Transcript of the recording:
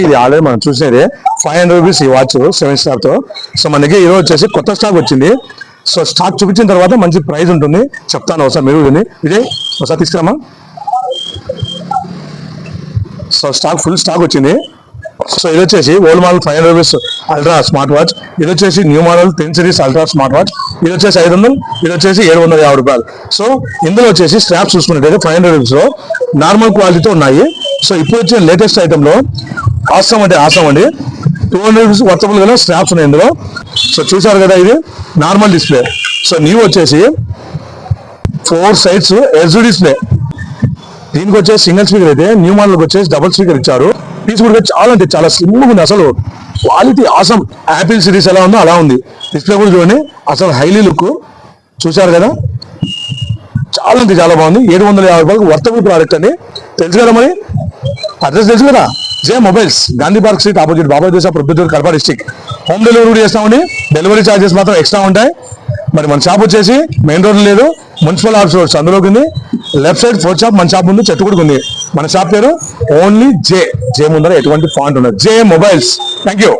ఇది ఆల్రెడీ మనం చూసేది 500 రూపీస్ ఈ వాచ్ 7 స్టార్ తో. సో మన దగ్గర ఈరోజు వచ్చేసి కొత్త స్టాక్ వచ్చింది. సో స్టాక్ చూపించిన తర్వాత మంచి ప్రైస్ ఉంటుంది, చెప్తాను ఒకసారి మీరు విజయ్ ఒకసారి తీసుకురామా. సో స్టాక్ ఫుల్ స్టాక్ వచ్చింది. సో ఇది వచ్చేసి old model 500 rupees ultra smart watch, ఇది వచ్చేసి new model 10 series ultra smart watch, ఇది వచ్చేసి 500, ఇది వచ్చేసి 750 రూపాయలు. సో ఇందులో వచ్చేసి స్ట్రాప్స్ చూసుకున్నట్టయితే 500 రూపీస్ లో నార్మల్ క్వాలిటీతో ఉన్నాయి. సో ఇప్పుడు వచ్చిన లేటెస్ట్ ఐటమ్ లో ఆసం అంటే ఆసం అండి, 200 రూపీస్ వర్తబుల్ గా స్ట్రాప్స్ ఉన్నాయి ఇందులో. సో చూసారు కదా, ఇది నార్మల్ డిస్ప్లే. సో న్యూ వచ్చేసి 4 సైడ్స్ ఎల్సిడి డిస్ప్లే. దీనికి వచ్చేసి సింగిల్ స్పీకర్ అయితే న్యూ మోడల్ వచ్చేసి డబుల్ స్పీకర్ ఇచ్చారు. పీస్ కూడా చాలా అంటే చాలా స్లిమ్ ఉంది, అసలు క్వాలిటీ ఆసం. యాపిల్ సిరీస్ ఎలా ఉందో అలా ఉంది. డిస్ప్లే కూడా చూడండి, అసలు హైలీ లుక్. చూసారు కదా, చాలా అంటే చాలా బాగుంది. 750 రూపాయలకు వర్తబుల్ ప్రోడక్ట్ అండి. తెలుసు కదా మరి, అడ్రస్ తెలుసు కదా, J mobiles, Gandhi park street opposite బాబా దేశ Proddatur Kadapa district. Home delivery కూడా చేస్తామండి. డెలివరీ ఛార్జెస్ మాత్రం ఎక్స్ట్రా ఉంటాయి. మరి మన షాప్ వచ్చేసి మెయిన్ రోడ్ లేదు, మున్సిపల్ ఆఫీస్ రోడ్స్ అందులోకి ఉంది. లెఫ్ట్ సైడ్ ఫోర్త్ షాప్ మన షాప్ ముందు చెట్టు కూడా ఉంది. మన షాప్ పేరు ఓన్లీ జే ముందర ఎటువంటి ఫాంట్ ఉండదు, జే మొబైల్స్. Thank you.